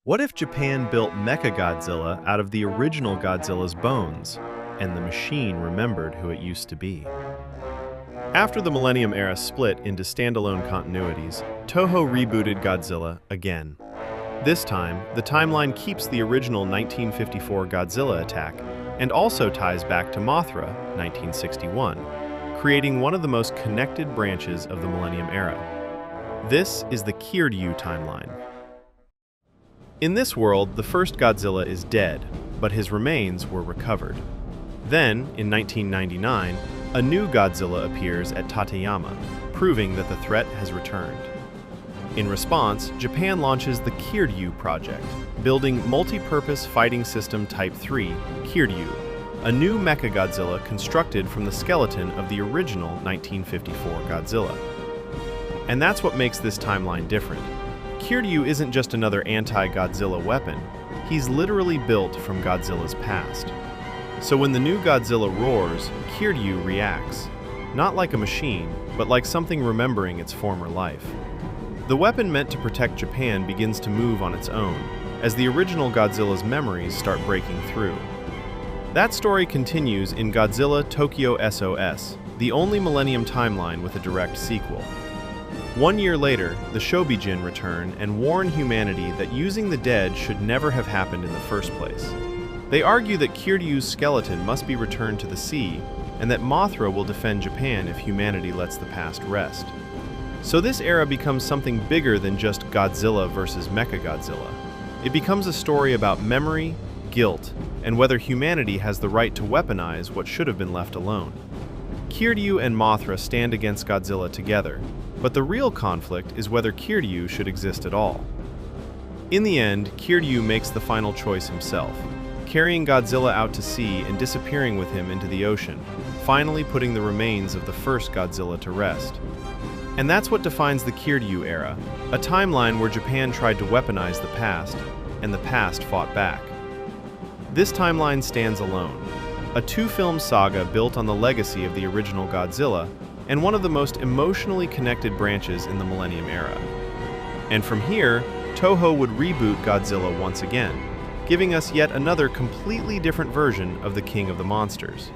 What if Japan built Mechagodzilla out of the original Godzilla's bones, and the machine remembered who it used to be? After the Millennium era split into standalone continuities, Toho rebooted Godzilla again. This time, the timeline keeps the original 1954 Godzilla attack and also ties back to Mothra, 1961, creating one of the most connected branches of the Millennium era. This is the Kiryu timeline. In this world, the first Godzilla is dead, but his remains were recovered. Then, in 1999, a new Godzilla appears at Tateyama, proving that the threat has returned. In response, Japan launches the Kiryu project, building Multi-Purpose Fighting System Type 3, Kiryu, a new Mechagodzilla constructed from the skeleton of the original 1954 Godzilla. And that's what makes this timeline different. Kiryu isn't just another anti-Godzilla weapon, he's literally built from Godzilla's past. So when the new Godzilla roars, Kiryu reacts, not like a machine, but like something remembering its former life. The weapon meant to protect Japan begins to move on its own, as the original Godzilla's memories start breaking through. That story continues in Godzilla Tokyo S.O.S, the only Millennium timeline with a direct sequel. 1 year later, the Shobijin return and warn humanity that using the dead should never have happened in the first place. They argue that Kiryu's skeleton must be returned to the sea, and that Mothra will defend Japan if humanity lets the past rest. So this era becomes something bigger than just Godzilla versus Mechagodzilla. It becomes a story about memory, guilt, and whether humanity has the right to weaponize what should have been left alone. Kiryu and Mothra stand against Godzilla together, but the real conflict is whether Kiryu should exist at all. In the end, Kiryu makes the final choice himself, carrying Godzilla out to sea and disappearing with him into the ocean, finally putting the remains of the first Godzilla to rest. And that's what defines the Kiryu era, a timeline where Japan tried to weaponize the past, and the past fought back. This timeline stands alone, a two-film saga built on the legacy of the original Godzilla, and one of the most emotionally connected branches in the Millennium era. And from here, Toho would reboot Godzilla once again, giving us yet another completely different version of the King of the Monsters.